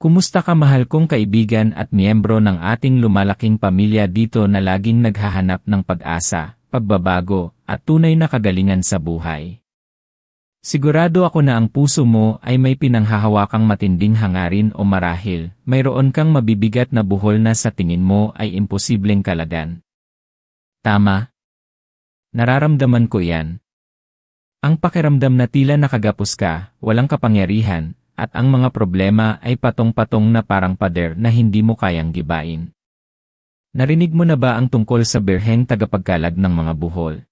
Kumusta ka mahal kong kaibigan at miyembro ng ating lumalaking pamilya dito na laging naghahanap ng pag-asa, pagbabago, at tunay na kagalingan sa buhay? Sigurado ako na ang puso mo ay may pinanghahawakang matinding hangarin o marahil, mayroon kang mabibigat na buhol na sa tingin mo ay imposibleng kalagan. Tama? Nararamdaman ko yan. Ang pakiramdam na tila nakagapos ka, walang kapangyarihan, at ang mga problema ay patong-patong na parang pader na hindi mo kayang gibain. Narinig mo na ba ang tungkol sa birheng tagapagkalag ng mga buhol?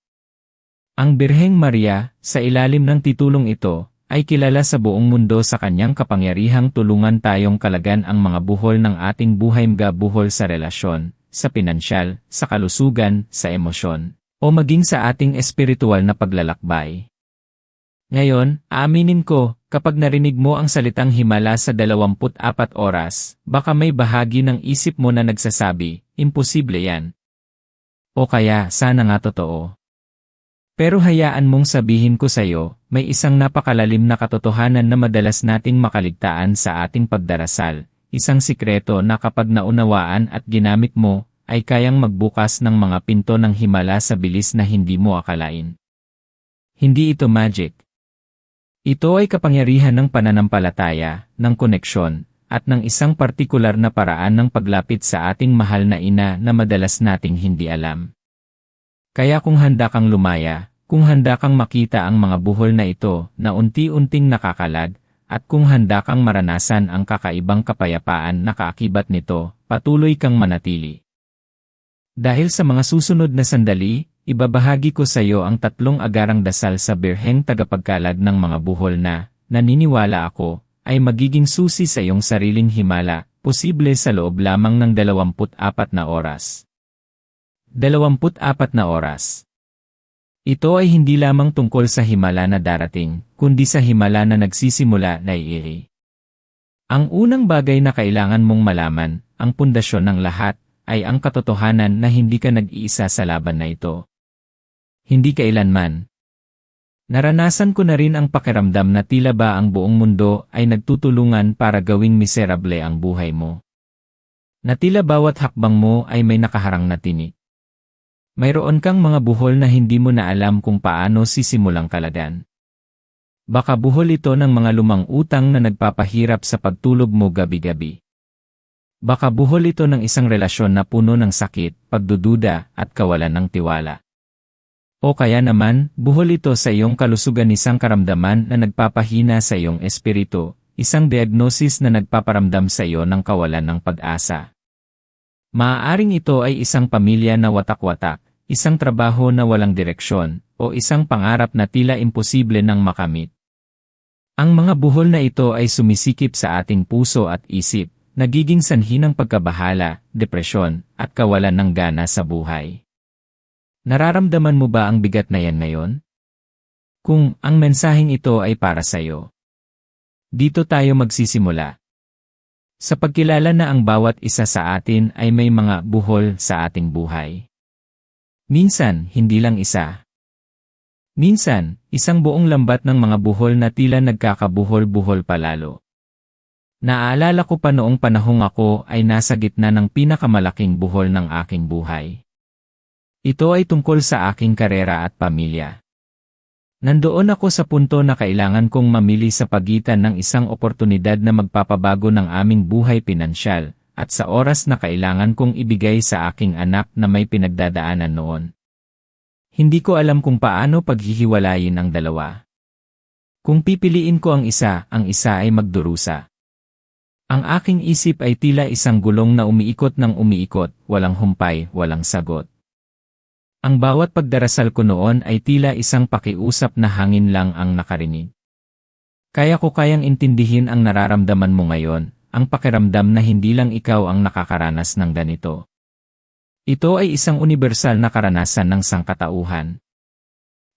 Ang Birheng Maria, sa ilalim ng titulong ito, ay kilala sa buong mundo sa kanyang kapangyarihang tulungan tayong kalagan ang mga buhol ng ating buhay, mga buhol sa relasyon, sa pinansyal, sa kalusugan, sa emosyon, o maging sa ating espiritual na paglalakbay. Ngayon, aaminin ko, kapag narinig mo ang salitang himala sa 24 oras, baka may bahagi ng isip mo na nagsasabi, imposible yan. O kaya, sana nga totoo. Pero hayaan mong sabihin ko sa'yo, may isang napakalalim na katotohanan na madalas nating makaligtaan sa ating pagdarasal, isang sikreto na kapag naunawaan at ginamit mo, ay kayang magbukas ng mga pinto ng himala sa bilis na hindi mo akalain. Hindi ito magic. Ito ay kapangyarihan ng pananampalataya, ng koneksyon, at ng isang partikular na paraan ng paglapit sa ating mahal na ina na madalas nating hindi alam. Kaya kung handa kang lumaya, kung handa kang makita ang mga buhol na ito na unti-unting nakakalag, at kung handa kang maranasan ang kakaibang kapayapaan na kaakibat nito, patuloy kang manatili. Dahil sa mga susunod na sandali, ibabahagi ko sa iyo ang 3 agarang dasal sa Birheng tagapagkalag ng mga buhol na, naniniwala ako, ay magiging susi sa iyong sariling himala, posible sa loob lamang ng 24 na oras. 24 na oras. Ito ay hindi lamang tungkol sa himala na darating, kundi sa himala na nagsisimula na iiri. Ang unang bagay na kailangan mong malaman, ang pundasyon ng lahat, ay ang katotohanan na hindi ka nag-iisa sa laban na ito. Hindi kailanman. Naranasan ko na rin ang pakiramdam na tila ba ang buong mundo ay nagtutulungan para gawing miserable ang buhay mo. Na tila bawat hakbang mo ay may nakaharang na tinik. Mayroon kang mga buhol na hindi mo na alam kung paano sisimulang kalagan. Baka buhol ito ng mga lumang utang na nagpapahirap sa pagtulog mo gabi-gabi. Baka buhol ito ng isang relasyon na puno ng sakit, pagdududa, at kawalan ng tiwala. O kaya naman, buhol ito sa iyong kalusugan, isang karamdaman na nagpapahina sa iyong espiritu, isang diagnosis na nagpaparamdam sa iyo ng kawalan ng pag-asa. Maaaring ito ay isang pamilya na watak-watak, isang trabaho na walang direksyon, o isang pangarap na tila imposible nang makamit. Ang mga buhol na ito ay sumisikip sa ating puso at isip, nagiging sanhi ng pagkabahala, depresyon, at kawalan ng gana sa buhay. Nararamdaman mo ba ang bigat na yan ngayon? Kung ang mensaheng ito ay para sa iyo, dito tayo magsisimula. Sa pagkilala na ang bawat isa sa atin ay may mga buhol sa ating buhay. Minsan, hindi lang isa. Minsan, isang buong lambat ng mga buhol na tila nagkakabuhol-buhol palalo. Naaalala ko pa noong panahong ako ay nasa gitna ng pinakamalaking buhol ng aking buhay. Ito ay tungkol sa aking karera at pamilya. Nandoon ako sa punto na kailangan kong mamili sa pagitan ng isang oportunidad na magpapabago ng aming buhay pinansyal, at sa oras na kailangan kong ibigay sa aking anak na may pinagdadaanan noon. Hindi ko alam kung paano paghihiwalayin ang dalawa. Kung pipiliin ko ang isa ay magdurusa. Ang aking isip ay tila isang gulong na umiikot ng umiikot, walang humpay, walang sagot. Ang bawat pagdarasal ko noon ay tila isang pakiusap na hangin lang ang nakarinig. Kaya ko kayang intindihin ang nararamdaman mo ngayon, ang pakiramdam na hindi lang ikaw ang nakakaranas ng ganito. Ito ay isang universal na karanasan ng sangkatauhan.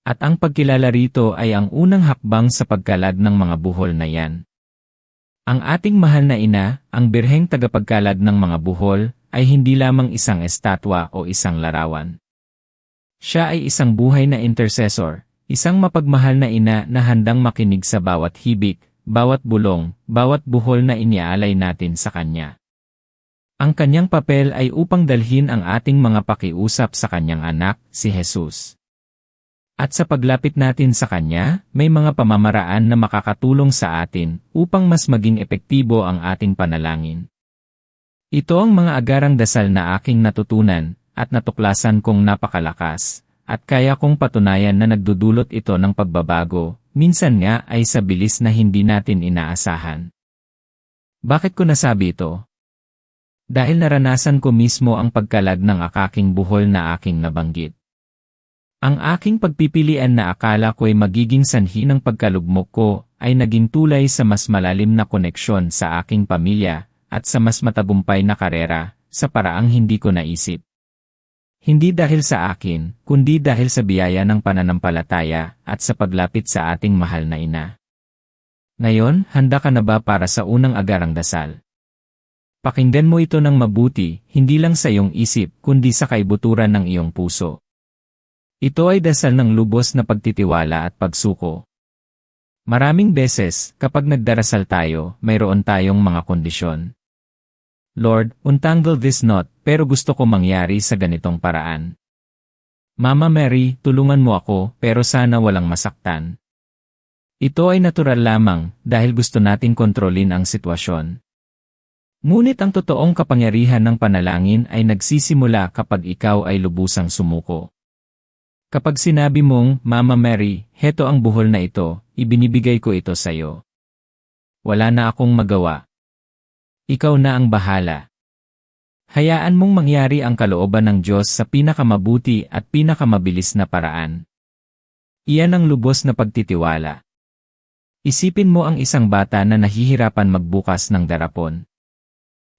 At ang pagkilala rito ay ang unang hakbang sa pagkalag ng mga buhol na yan. Ang ating mahal na ina, ang Birheng tagapagkalag ng mga buhol, ay hindi lamang isang estatwa o isang larawan. Siya ay isang buhay na intercessor, isang mapagmahal na ina na handang makinig sa bawat hibik, bawat bulong, bawat buhol na iniaalay natin sa Kanya. Ang Kanyang papel ay upang dalhin ang ating mga pakiusap sa Kanyang anak, si Jesus. At sa paglapit natin sa Kanya, may mga pamamaraan na makakatulong sa atin upang mas maging epektibo ang ating panalangin. Ito ang mga agarang dasal na aking natutunan at natuklasan kong napakalakas, at kaya kong patunayan na nagdudulot ito ng pagbabago, minsan nga ay sa bilis na hindi natin inaasahan. Bakit ko nasabi ito? Dahil naranasan ko mismo ang pagkalag ng akaking buhol na aking nabanggit. Ang aking pagpipilian na akala ko'y magiging sanhi ng pagkalugmok ko ay naging tulay sa mas malalim na koneksyon sa aking pamilya at sa mas matagumpay na karera sa paraang hindi ko naisip. Hindi dahil sa akin, kundi dahil sa biyaya ng pananampalataya at sa paglapit sa ating mahal na ina. Ngayon, handa ka na ba para sa unang agarang dasal? Pakinggan mo ito ng mabuti, hindi lang sa iyong isip, kundi sa kaibuturan ng iyong puso. Ito ay dasal ng lubos na pagtitiwala at pagsuko. Maraming beses, kapag nagdarasal tayo, mayroon tayong mga kondisyon. Lord, untangle this knot, pero gusto ko mangyari sa ganitong paraan. Mama Mary, tulungan mo ako, pero sana walang masaktan. Ito ay natural lamang, dahil gusto nating kontrolin ang sitwasyon. Ngunit ang totoong kapangyarihan ng panalangin ay nagsisimula kapag ikaw ay lubusang sumuko. Kapag sinabi mong, Mama Mary, heto ang buhol na ito, ibinibigay ko ito sa iyo. Wala na akong magawa. Ikaw na ang bahala. Hayaan mong mangyari ang kalooban ng Diyos sa pinakamabuti at pinakamabilis na paraan. Iyan ang lubos na pagtitiwala. Isipin mo ang isang bata na nahihirapan magbukas ng darapon.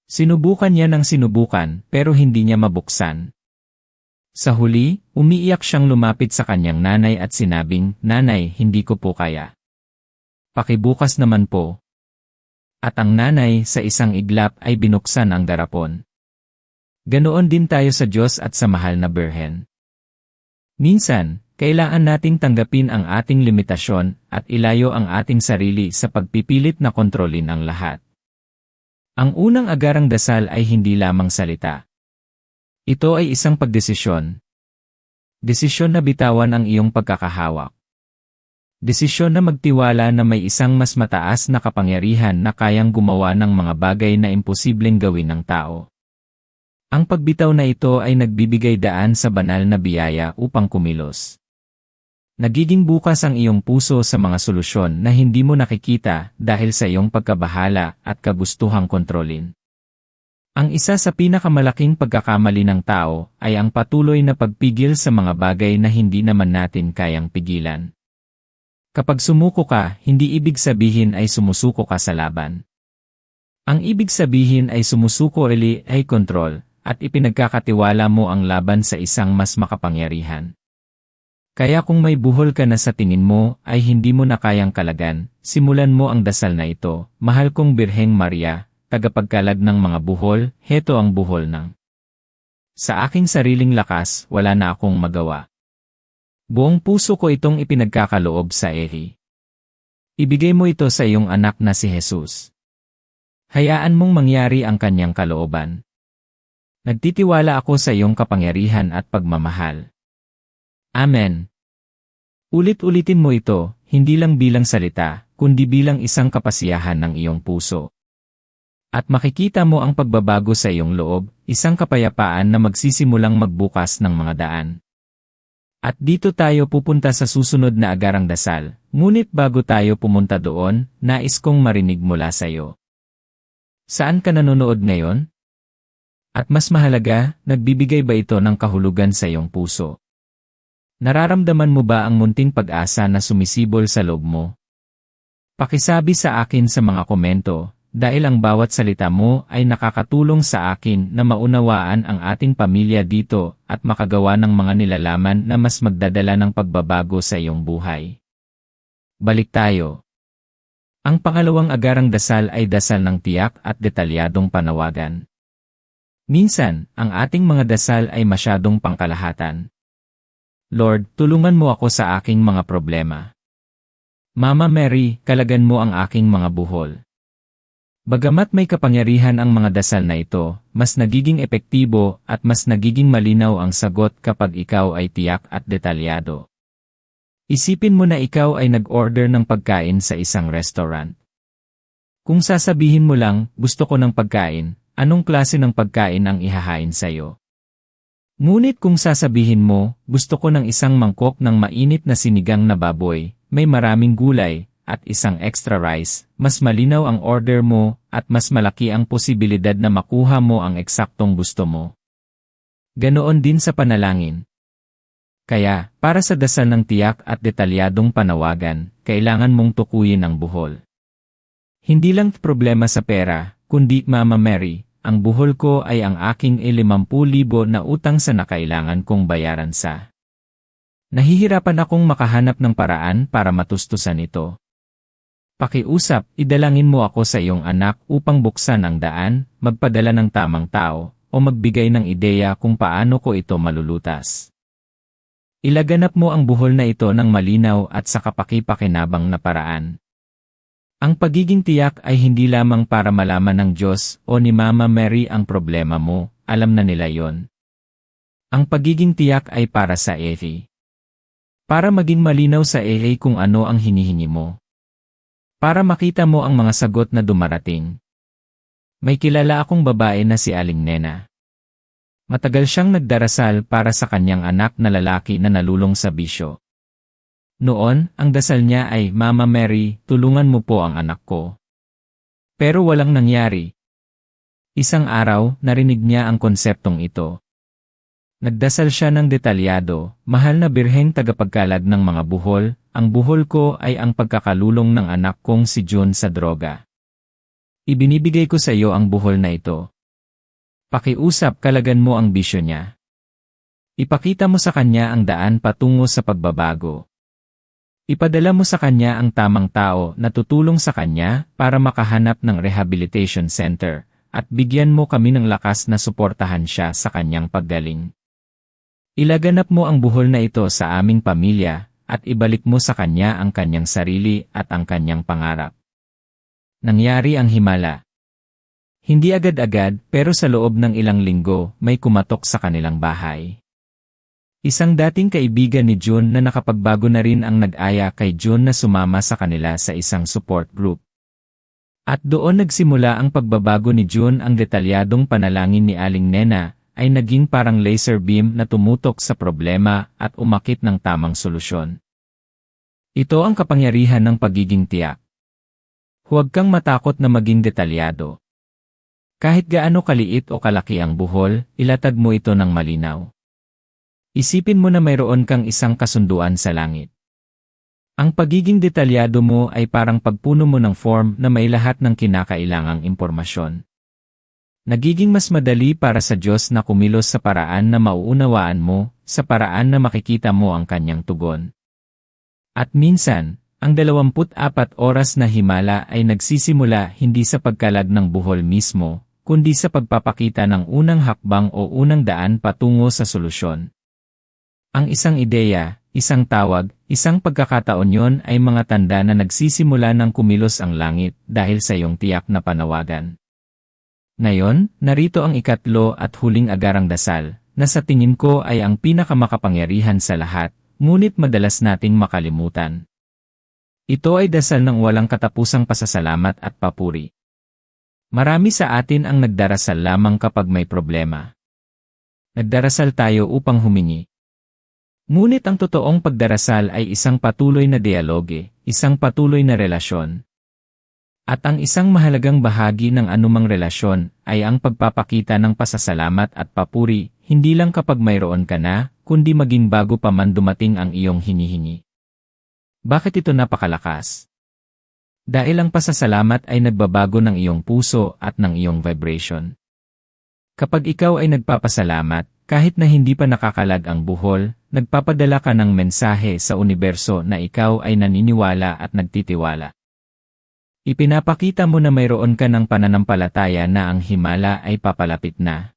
Sinubukan niya ng sinubukan pero hindi niya mabuksan. Sa huli, umiiyak siyang lumapit sa kanyang nanay at sinabing, Nanay, hindi ko po kaya. Pakibukas naman po. At ang nanay sa isang iglap ay binuksan ang darapon. Ganoon din tayo sa Diyos at sa mahal na Birhen. Minsan, kailangan nating tanggapin ang ating limitasyon at ilayo ang ating sarili sa pagpipilit na kontrolin ang lahat. Ang unang agarang dasal ay hindi lamang salita. Ito ay isang pagdesisyon. Desisyon na bitawan ang iyong pagkakahawak. Desisyon na magtiwala na may isang mas mataas na kapangyarihan na kayang gumawa ng mga bagay na imposibleng gawin ng tao. Ang pagbitaw na ito ay nagbibigay daan sa banal na biyaya upang kumilos. Nagiging bukas ang iyong puso sa mga solusyon na hindi mo nakikita dahil sa iyong pagkabahala at kagustuhang kontrolin. Ang isa sa pinakamalaking pagkakamali ng tao ay ang patuloy na pagpigil sa mga bagay na hindi naman natin kayang pigilan. Kapag sumuko ka, hindi ibig sabihin ay sumusuko ka sa laban. Ang ibig sabihin ay sumusuko ay kontrol, at ipinagkakatiwala mo ang laban sa isang mas makapangyarihan. Kaya kung may buhol ka na sa tingin mo ay hindi mo na kayang kalagan, simulan mo ang dasal na ito, Mahal kong Birheng Maria, tagapagkalag ng mga buhol, heto ang buhol ng. Sa aking sariling lakas, wala na akong magawa. Buong puso ko itong ipinagkakaloob sa Eri. Ibigay mo ito sa iyong anak na si Jesus. Hayaan mong mangyari ang kanyang kalooban. Nagtitiwala ako sa iyong kapangyarihan at pagmamahal. Amen. Ulit-ulitin mo ito, hindi lang bilang salita, kundi bilang isang kapasiyahan ng iyong puso. At makikita mo ang pagbabago sa iyong loob, isang kapayapaan na magsisimulang magbukas ng mga daan. At dito tayo pupunta sa susunod na agarang dasal, ngunit bago tayo pumunta doon, nais kong marinig mula sa iyo. Saan ka nanonood ngayon? At mas mahalaga, nagbibigay ba ito ng kahulugan sa iyong puso? Nararamdaman mo ba ang munting pag-asa na sumisibol sa loob mo? Pakisabi sa akin sa mga komento, dahil ang bawat salita mo ay nakakatulong sa akin na maunawaan ang ating pamilya dito at makagawa ng mga nilalaman na mas magdadala ng pagbabago sa iyong buhay. Balik tayo. Ang pangalawang agarang dasal ay dasal ng tiyak at detalyadong panawagan. Minsan, ang ating mga dasal ay masyadong pangkalahatan. Lord, tulungan mo ako sa aking mga problema. Mama Mary, kalagan mo ang aking mga buhol. Bagamat may kapangyarihan ang mga dasal na ito, mas nagiging epektibo at mas nagiging malinaw ang sagot kapag ikaw ay tiyak at detalyado. Isipin mo na ikaw ay nag-order ng pagkain sa isang restaurant. Kung sasabihin mo lang, gusto ko ng pagkain, anong klase ng pagkain ang ihahain sa'yo? Ngunit kung sasabihin mo, gusto ko ng isang mangkok ng mainit na sinigang na baboy, may maraming gulay, at isang extra rice, mas malinaw ang order mo at mas malaki ang posibilidad na makuha mo ang eksaktong gusto mo. Ganoon din sa panalangin. Kaya, para sa dasal ng tiyak at detalyadong panawagan, kailangan mong tukuyin ang buhol. Hindi lang problema sa pera, kundi Mama Mary, ang buhol ko ay ang aking 50,000 na utang sa nakailangan kong bayaran sa. Nahihirapan akong makahanap ng paraan para matustusan ito. Pakiusap, idalangin mo ako sa iyong anak upang buksan ang daan, magpadala ng tamang tao, o magbigay ng ideya kung paano ko ito malulutas. Ilaganap mo ang buhol na ito ng malinaw at sa kapaki-pakinabang na paraan. Ang pagiging tiyak ay hindi lamang para malaman ng Diyos o ni Mama Mary ang problema mo, alam na nila yon. Ang pagiging tiyak ay para sa Eri. Para maging malinaw sa Eri kung ano ang hinihingi mo. Para makita mo ang mga sagot na dumarating. May kilala akong babae na si Aling Nena. Matagal siyang nagdarasal para sa kanyang anak na lalaki na nalulong sa bisyo. Noon, ang dasal niya ay, Mama Mary, tulungan mo po ang anak ko. Pero walang nangyari. Isang araw, narinig niya ang konseptong ito. Nagdasal siya ng detalyado, mahal na birheng tagapagkalag ng mga buhol, ang buhol ko ay ang pagkakalulong ng anak kong si June sa droga. Ibinibigay ko sa iyo ang buhol na ito. Pakiusap, kalagan mo ang bisyo niya. Ipakita mo sa kanya ang daan patungo sa pagbabago. Ipadala mo sa kanya ang tamang tao na tutulong sa kanya para makahanap ng rehabilitation center, at bigyan mo kami ng lakas na suportahan siya sa kanyang paggaling. Ilaganap mo ang buhol na ito sa aming pamilya, at ibalik mo sa kanya ang kanyang sarili at ang kanyang pangarap. Nangyari ang himala. Hindi agad-agad, pero sa loob ng ilang linggo, may kumatok sa kanilang bahay. Isang dating kaibigan ni June na nakapagbago na rin ang nag-aya kay June na sumama sa kanila sa isang support group. At doon nagsimula ang pagbabago ni June. Ang detalyadong panalangin ni Aling Nena ay naging parang laser beam na tumutok sa problema at umakit ng tamang solusyon. Ito ang kapangyarihan ng pagiging tiyak. Huwag kang matakot na maging detalyado. Kahit gaano kaliit o kalaki ang buhol, ilatag mo ito ng malinaw. Isipin mo na mayroon kang isang kasunduan sa langit. Ang pagiging detalyado mo ay parang pagpuno mo ng form na may lahat ng kinakailangang impormasyon. Nagiging mas madali para sa Diyos na kumilos sa paraan na mauunawaan mo, sa paraan na makikita mo ang kanyang tugon. At minsan, ang 24 oras na himala ay nagsisimula hindi sa pagkalag ng buhol mismo, kundi sa pagpapakita ng unang hakbang o unang daan patungo sa solusyon. Ang isang ideya, isang tawag, isang pagkakataon yon ay mga tanda na nagsisimula ng kumilos ang langit dahil sa iyong tiyak na panawagan. Ngayon, narito ang ikatlo at huling agarang dasal, na sa tingin ko ay ang pinakamakapangyarihan sa lahat, ngunit madalas nating makalimutan. Ito ay dasal ng walang katapusang pasasalamat at papuri. Marami sa atin ang nagdarasal lamang kapag may problema. Nagdarasal tayo upang humingi. Ngunit ang totoong pagdarasal ay isang patuloy na dialoge, isang patuloy na relasyon. At ang isang mahalagang bahagi ng anumang relasyon ay ang pagpapakita ng pasasalamat at papuri, hindi lang kapag mayroon ka na, kundi maging bago pa man dumating ang iyong hinihingi. Bakit ito napakalakas? Dahil ang pasasalamat ay nagbabago ng iyong puso at ng iyong vibration. Kapag ikaw ay nagpapasalamat, kahit na hindi pa nakakalag ang buhol, nagpapadala ka ng mensahe sa universo na ikaw ay naniniwala at nagtitiwala. Ipinapakita mo na mayroon ka ng pananampalataya na ang himala ay papalapit na.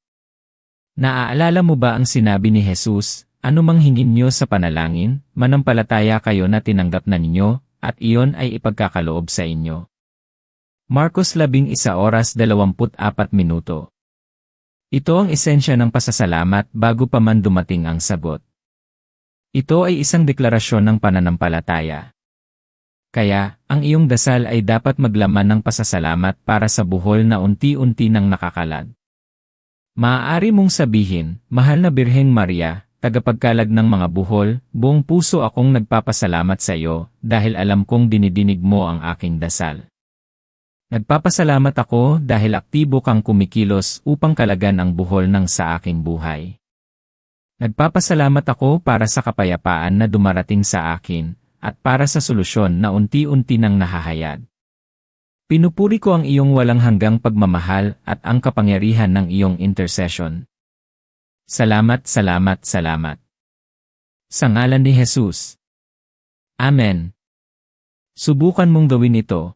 Naaalala mo ba ang sinabi ni Jesus, anumang hingin niyo sa panalangin, manampalataya kayo na tinanggap na ninyo, at iyon ay ipagkakaloob sa inyo. Marcos 11:24. Ito ang esensya ng pasasalamat bago pa man dumating ang sagot. Ito ay isang deklarasyon ng pananampalataya. Kaya, ang iyong dasal ay dapat maglaman ng pasasalamat para sa buhol na unti-unti nang nakakalag. Maaari mong sabihin, Mahal na Birheng Maria, tagapagkalag ng mga buhol, buong puso akong nagpapasalamat sa iyo dahil alam kong dinidinig mo ang aking dasal. Nagpapasalamat ako dahil aktibo kang kumikilos upang kalagan ang buhol ng sa aking buhay. Nagpapasalamat ako para sa kapayapaan na dumarating sa akin, at para sa solusyon na unti-unti nang nahahayag. Pinupuri ko ang iyong walang hanggang pagmamahal at ang kapangyarihan ng iyong intercession. Salamat, salamat, salamat. Sa ngalan ni Jesus. Amen. Subukan mong gawin ito.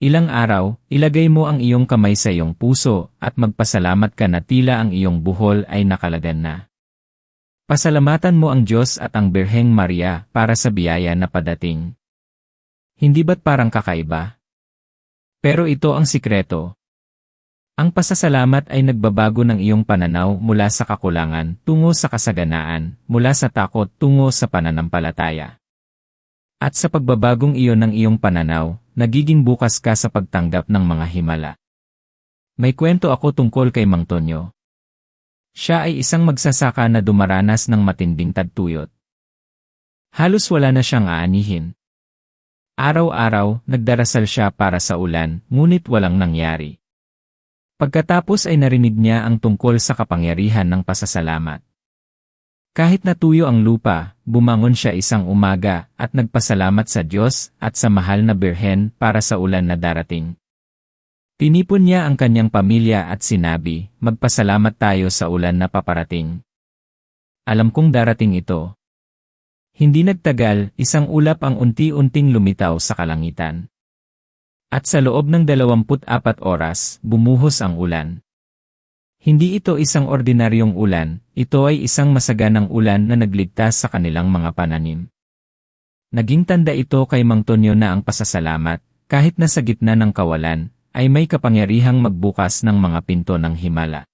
Ilang araw, ilagay mo ang iyong kamay sa iyong puso at magpasalamat ka na tila ang iyong buhol ay nakalagan na. Pasalamatan mo ang Diyos at ang Birheng Maria para sa biyaya na padating. Hindi ba't parang kakaiba? Pero ito ang sikreto. Ang pasasalamat ay nagbabago ng iyong pananaw mula sa kakulangan tungo sa kasaganaan, mula sa takot tungo sa pananampalataya. At sa pagbabagong iyon ng iyong pananaw, nagiging bukas ka sa pagtanggap ng mga himala. May kwento ako tungkol kay Mang Tonyo. Siya ay isang magsasaka na dumaranas ng matinding tagtuyot. Halos wala na siyang aanihin. Araw-araw, nagdarasal siya para sa ulan, ngunit walang nangyari. Pagkatapos ay narinig niya ang tungkol sa kapangyarihan ng pasasalamat. Kahit natuyo ang lupa, bumangon siya isang umaga at nagpasalamat sa Diyos at sa mahal na Birhen para sa ulan na darating. Tinipon niya ang kanyang pamilya at sinabi, magpasalamat tayo sa ulan na paparating. Alam kong darating ito. Hindi nagtagal, isang ulap ang unti-unting lumitaw sa kalangitan. At sa loob ng 24 oras, bumuhos ang ulan. Hindi ito isang ordinaryong ulan, ito ay isang masaganang ulan na nagligtas sa kanilang mga pananim. Naging tanda ito kay Mang Tonyo na ang pasasalamat, kahit na sa gitna ng kawalan, ay may kapangyarihang magbukas ng mga pinto ng himala.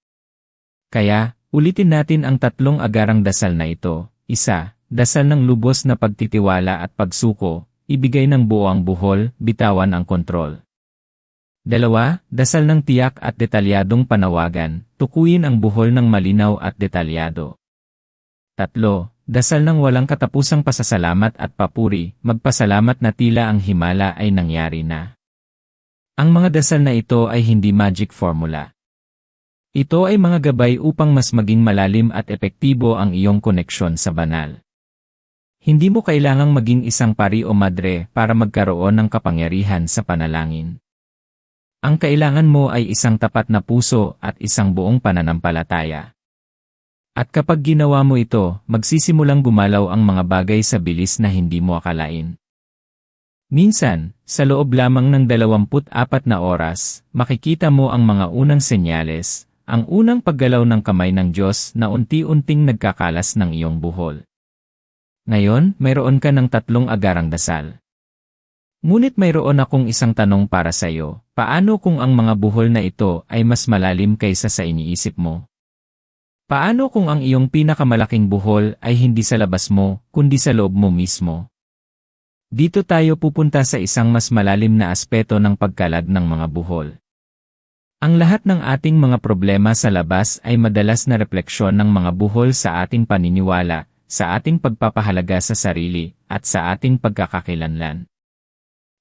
Kaya, ulitin natin ang 3 agarang dasal na ito. 1. Dasal ng lubos na pagtitiwala at pagsuko, ibigay ng buo ang buhol, bitawan ang kontrol. 2. Dasal ng tiyak at detalyadong panawagan, tukuyin ang buhol ng malinaw at detalyado. 3. Dasal ng walang katapusang pasasalamat at papuri, magpasalamat na tila ang himala ay nangyari na. Ang mga dasal na ito ay hindi magic formula. Ito ay mga gabay upang mas maging malalim at epektibo ang iyong koneksyon sa banal. Hindi mo kailangang maging isang pari o madre para magkaroon ng kapangyarihan sa panalangin. Ang kailangan mo ay isang tapat na puso at isang buong pananampalataya. At kapag ginawa mo ito, magsisimulang gumalaw ang mga bagay sa bilis na hindi mo akalain. Minsan, sa loob lamang ng 24 na oras, makikita mo ang mga unang senyales, ang unang paggalaw ng kamay ng Diyos na unti-unting nagkakalas ng iyong buhol. Ngayon, mayroon ka ng 3 agarang dasal. Ngunit mayroon akong isang tanong para sa iyo, paano kung ang mga buhol na ito ay mas malalim kaysa sa iniisip mo? Paano kung ang iyong pinakamalaking buhol ay hindi sa labas mo, kundi sa loob mo mismo? Dito tayo pupunta sa isang mas malalim na aspeto ng pagkalag ng mga buhol. Ang lahat ng ating mga problema sa labas ay madalas na refleksyon ng mga buhol sa ating paniniwala, sa ating pagpapahalaga sa sarili, at sa ating pagkakakilanlan.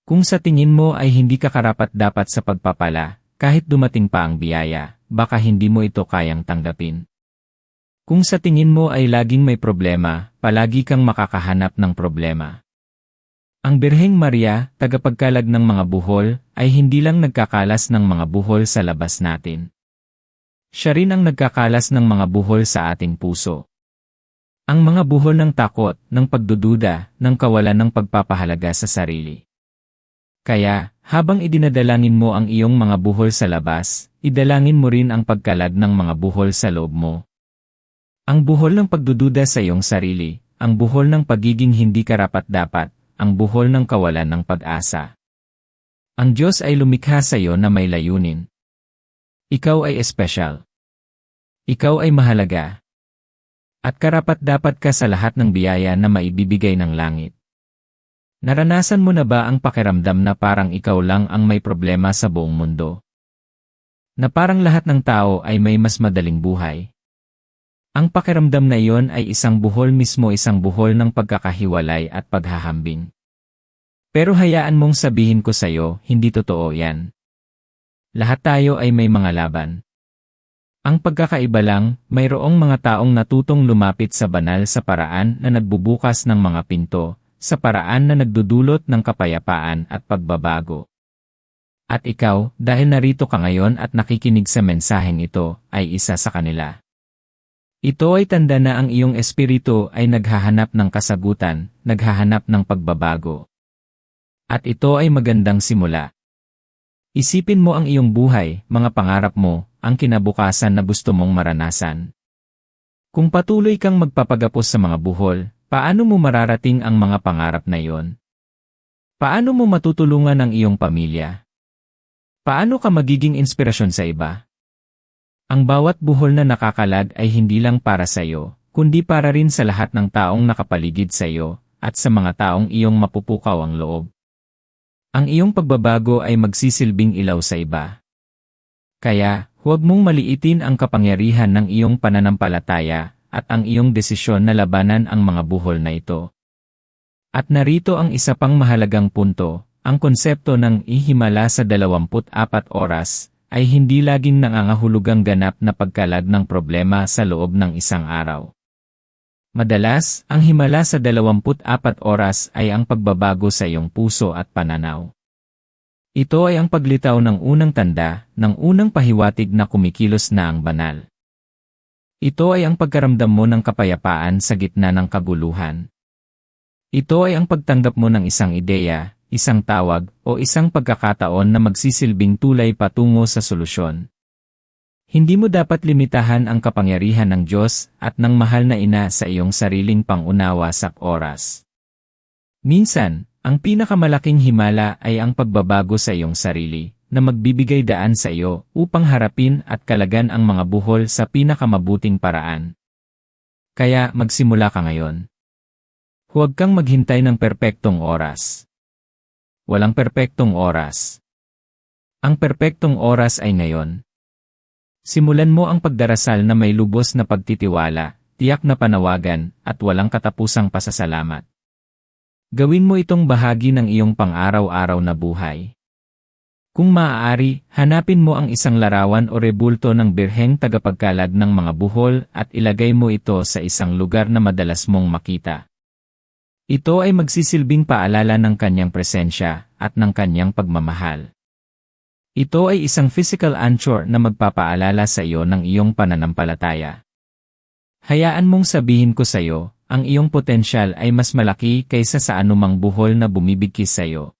Kung sa tingin mo ay hindi ka karapat-dapat sa pagpapala, kahit dumating pa ang biyaya, baka hindi mo ito kayang tanggapin. Kung sa tingin mo ay laging may problema, palagi kang makakahanap ng problema. Ang Birheng Maria, tagapagkalag ng mga buhol, ay hindi lang nagkakalas ng mga buhol sa labas natin. Siya rin ang nagkakalas ng mga buhol sa ating puso. Ang mga buhol ng takot, ng pagdududa, ng kawalan ng pagpapahalaga sa sarili. Kaya, habang idinadalangin mo ang iyong mga buhol sa labas, idalangin mo rin ang pagkalag ng mga buhol sa loob mo. Ang buhol ng pagdududa sa iyong sarili, ang buhol ng pagiging hindi karapat-dapat, ang buhol ng kawalan ng pag-asa. Ang Diyos ay lumikha sa iyo na may layunin. Ikaw ay espesyal. Ikaw ay mahalaga. At karapat-dapat ka sa lahat ng biyaya na maibibigay ng langit. Naranasan mo na ba ang pakiramdam na parang ikaw lang ang may problema sa buong mundo? Na parang lahat ng tao ay may mas madaling buhay? Ang pakiramdam na iyon ay isang buhol ng pagkakahiwalay at paghahambing. Pero hayaan mong sabihin ko sa iyo, hindi totoo yan. Lahat tayo ay may mga laban. Ang pagkakaiba lang, mayroong mga taong natutong lumapit sa banal sa paraan na nagbubukas ng mga pinto, sa paraan na nagdudulot ng kapayapaan at pagbabago. At ikaw, dahil narito ka ngayon at nakikinig sa mensaheng ito, ay isa sa kanila. Ito ay tanda na ang iyong espiritu ay naghahanap ng kasagutan, naghahanap ng pagbabago. At ito ay magandang simula. Isipin mo ang iyong buhay, mga pangarap mo, ang kinabukasan na gusto mong maranasan. Kung patuloy kang magpapagapos sa mga buhol, paano mo mararating ang mga pangarap na iyon? Paano mo matutulungan ang iyong pamilya? Paano ka magiging inspirasyon sa iba? Ang bawat buhol na nakakalag ay hindi lang para sa iyo, kundi para rin sa lahat ng taong nakapaligid sa iyo, at sa mga taong iyong mapupukaw ang loob. Ang iyong pagbabago ay magsisilbing ilaw sa iba. Kaya, huwag mong maliitin ang kapangyarihan ng iyong pananampalataya, at ang iyong desisyon na labanan ang mga buhol na ito. At narito ang isa pang mahalagang punto, ang konsepto ng ihimala sa 24 oras, ay hindi laging nangangahulugang ganap na pagkalag ng problema sa loob ng isang araw. Madalas, ang himala sa 24 oras ay ang pagbabago sa iyong puso at pananaw. Ito ay ang paglitaw ng unang tanda, ng unang pahiwatig na kumikilos na ang banal. Ito ay ang pagkaramdam mo ng kapayapaan sa gitna ng kaguluhan. Ito ay ang pagtanggap mo ng isang ideya, isang tawag, o isang pagkakataon na magsisilbing tulay patungo sa solusyon. Hindi mo dapat limitahan ang kapangyarihan ng Diyos at ng mahal na ina sa iyong sariling pangunawa sa oras. Minsan, ang pinakamalaking himala ay ang pagbabago sa iyong sarili, na magbibigay daan sa iyo upang harapin at kalagan ang mga buhol sa pinakamabuting paraan. Kaya magsimula ka ngayon. Huwag kang maghintay ng perpektong oras. Walang perpektong oras. Ang perpektong oras ay ngayon. Simulan mo ang pagdarasal na may lubos na pagtitiwala, tiyak na panawagan, at walang katapusang pasasalamat. Gawin mo itong bahagi ng iyong pang-araw-araw na buhay. Kung maaari, hanapin mo ang isang larawan o rebulto ng birheng tagapagkalag ng mga buhol at ilagay mo ito sa isang lugar na madalas mong makita. Ito ay magsisilbing paalala ng kanyang presensya at ng kanyang pagmamahal. Ito ay isang physical anchor na magpapaalala sa iyo ng iyong pananampalataya. Hayaan mong sabihin ko sa iyo, ang iyong potensyal ay mas malaki kaysa sa anumang buhol na bumibigkis sa iyo.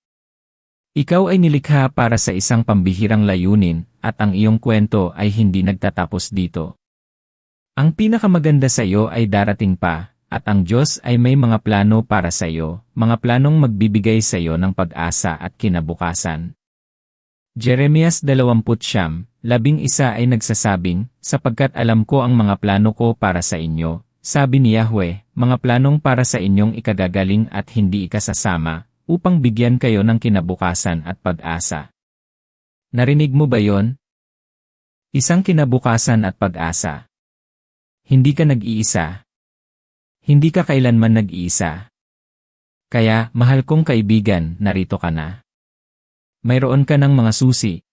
Ikaw ay nilikha para sa isang pambihirang layunin at ang iyong kwento ay hindi nagtatapos dito. Ang pinakamaganda sa iyo ay darating pa. At ang Diyos ay may mga plano para sa iyo, mga planong magbibigay sa iyo ng pag-asa at kinabukasan. Jeremias 20:11 ay nagsasabing, sapagkat alam ko ang mga plano ko para sa inyo, sabi ni Yahweh, mga planong para sa inyong ikagagaling at hindi ikasasama, upang bigyan kayo ng kinabukasan at pag-asa. Narinig mo ba yon? Isang kinabukasan at pag-asa. Hindi ka nag-iisa. Hindi ka kailanman nag-iisa. Kaya, mahal kong kaibigan, narito ka na. Mayroon ka ng mga susi.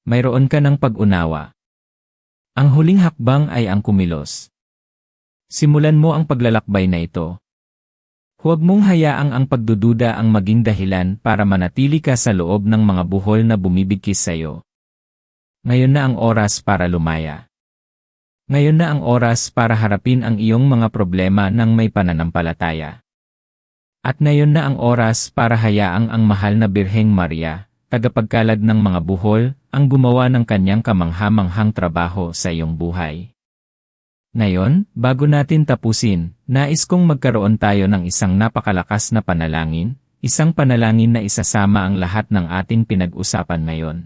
Mayroon ka ng pag-unawa. Ang huling hakbang ay ang kumilos. Simulan mo ang paglalakbay na ito. Huwag mong hayaang ang pagdududa ang maging dahilan para manatili ka sa loob ng mga buhol na bumibigkis sa iyo. Ngayon na ang oras para lumaya. Ngayon na ang oras para harapin ang iyong mga problema ng may pananampalataya. At ngayon na ang oras para hayaang ang mahal na Birheng Maria, tagapagkalag ng mga buhol, ang gumawa ng kanyang kamangha-manghang trabaho sa iyong buhay. Ngayon, bago natin tapusin, nais kong magkaroon tayo ng isang napakalakas na panalangin, isang panalangin na isasama ang lahat ng ating pinag-usapan ngayon.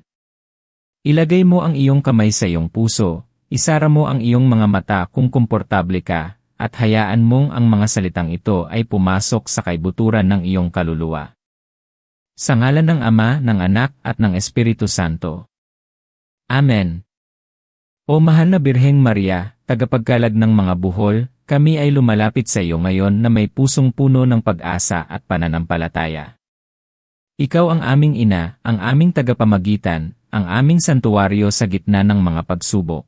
Ilagay mo ang iyong kamay sa iyong puso, isara mo ang iyong mga mata kung komportable ka, at hayaan mong ang mga salitang ito ay pumasok sa kaibuturan ng iyong kaluluwa. Sa ngalan ng Ama, ng Anak, at ng Espiritu Santo. Amen. O mahal na Birheng Maria, tagapagkalag ng mga buhol, kami ay lumalapit sa iyo ngayon na may pusong puno ng pag-asa at pananampalataya. Ikaw ang aming ina, ang aming tagapamagitan, ang aming santuwaryo sa gitna ng mga pagsubok.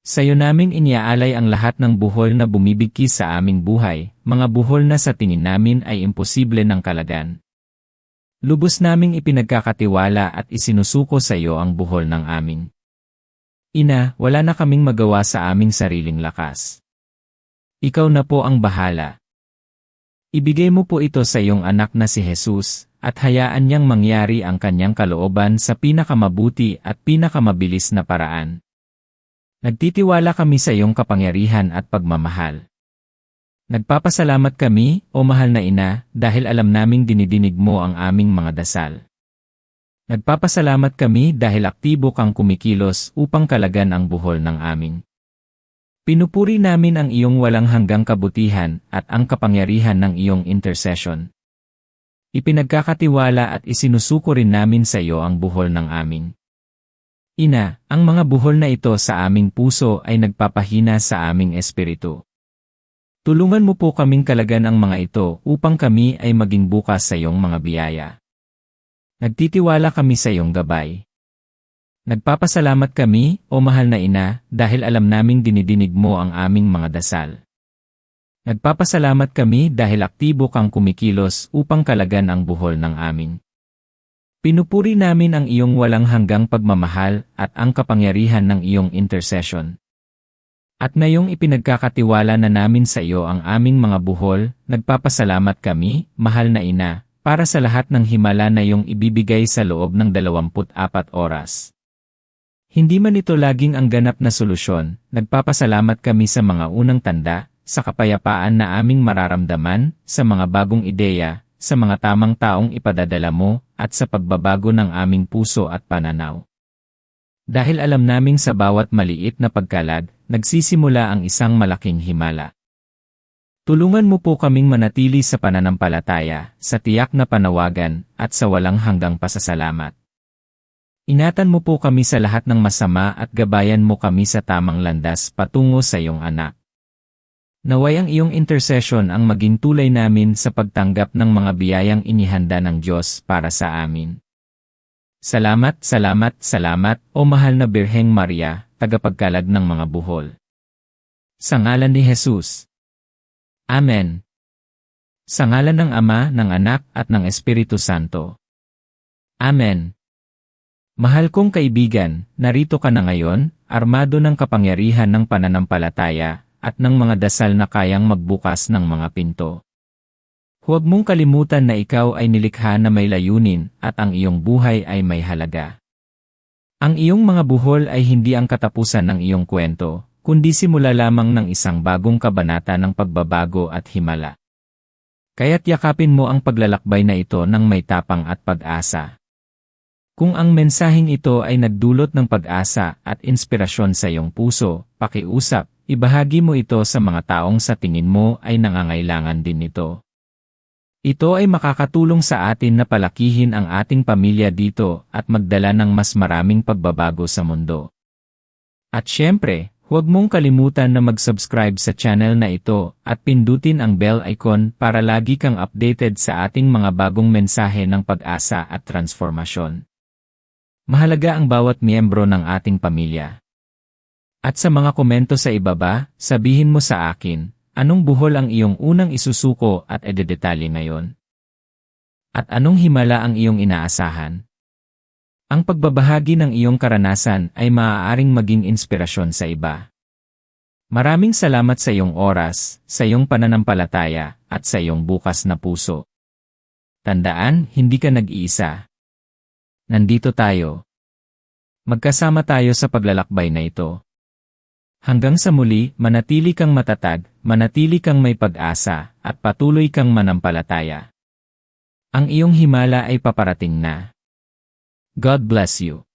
Sa iyo namin iniaalay ang lahat ng buhol na bumibigkis sa aming buhay, mga buhol na sa tingin namin ay imposible ng kalagan. Lubos naming ipinagkakatiwala at isinusuko sa iyo ang buhol ng amin. Ina, wala na kaming magawa sa aming sariling lakas. Ikaw na po ang bahala. Ibigay mo po ito sa iyong anak na si Jesus, at hayaan niyang mangyari ang kanyang kalooban sa pinakamabuti at pinakamabilis na paraan. Nagtitiwala kami sa iyong kapangyarihan at pagmamahal. Nagpapasalamat kami, o mahal na ina, dahil alam naming dinidinig mo ang aming mga dasal. Nagpapasalamat kami dahil aktibo kang kumikilos upang kalagan ang buhol ng amin. Pinupuri namin ang iyong walang hanggang kabutihan at ang kapangyarihan ng iyong intercession. Ipinagkakatiwala at isinusuko rin namin sa iyo ang buhol ng amin. Ina, ang mga buhol na ito sa aming puso ay nagpapahina sa aming espiritu. Tulungan mo po kaming kalagan ang mga ito upang kami ay maging bukas sa iyong mga biyaya. Nagtitiwala kami sa iyong gabay. Nagpapasalamat kami, o mahal na ina, dahil alam naming dinidinig mo ang aming mga dasal. Nagpapasalamat kami dahil aktibo kang kumikilos upang kalagan ang buhol ng amin. Pinupuri namin ang iyong walang hanggang pagmamahal at ang kapangyarihan ng iyong intercession. At ngayong ipinagkakatiwala na namin sa iyo ang aming mga buhol, nagpapasalamat kami, mahal na ina, para sa lahat ng himala na iyong ibibigay sa loob ng 24 oras. Hindi man ito laging ang ganap na solusyon, nagpapasalamat kami sa mga unang tanda, sa kapayapaan na aming mararamdaman, sa mga bagong ideya, sa mga tamang taong ipadadala mo, at sa pagbabago ng aming puso at pananaw. Dahil alam naming sa bawat maliit na pagkalag, nagsisimula ang isang malaking himala. Tulungan mo po kaming manatili sa pananampalataya, sa tiyak na panawagan, at sa walang hanggang pasasalamat. Ingatan mo po kami sa lahat ng masama at gabayan mo kami sa tamang landas patungo sa iyong anak. Naway ang iyong intercession ang maging tulay namin sa pagtanggap ng mga biyayang inihanda ng Diyos para sa amin. Salamat, salamat, salamat, o mahal na Birheng Maria, tagapagkalag ng mga buhol. Sa ngalan ni Jesus. Amen. Sa ngalan ng Ama, ng Anak, at ng Espiritu Santo. Amen. Mahal kong kaibigan, narito ka na ngayon, armado ng kapangyarihan ng pananampalataya, at ng mga dasal na kayang magbukas ng mga pinto. Huwag mong kalimutan na ikaw ay nilikha na may layunin at ang iyong buhay ay may halaga. Ang iyong mga buhol ay hindi ang katapusan ng iyong kwento, kundi simula lamang ng isang bagong kabanata ng pagbabago at himala. Kaya't yakapin mo ang paglalakbay na ito ng may tapang at pag-asa. Kung ang mensaheng ito ay nagdulot ng pag-asa at inspirasyon sa iyong puso, pakiusap, ibahagi mo ito sa mga taong sa tingin mo ay nangangailangan din nito. Ito ay makakatulong sa atin na palakihin ang ating pamilya dito at magdala ng mas maraming pagbabago sa mundo. At syempre, huwag mong kalimutan na mag-subscribe sa channel na ito at pindutin ang bell icon para lagi kang updated sa ating mga bagong mensahe ng pag-asa at transformasyon. Mahalaga ang bawat miyembro ng ating pamilya. At sa mga komento sa ibaba, sabihin mo sa akin, anong buhol ang iyong unang isusuko at ededetalye ngayon? At anong himala ang iyong inaasahan? Ang pagbabahagi ng iyong karanasan ay maaaring maging inspirasyon sa iba. Maraming salamat sa iyong oras, sa iyong pananampalataya, at sa iyong bukas na puso. Tandaan, hindi ka nag-iisa. Nandito tayo. Magkasama tayo sa paglalakbay na ito. Hanggang sa muli, manatili kang matatag, manatili kang may pag-asa, at patuloy kang manampalataya. Ang iyong himala ay paparating na. God bless you.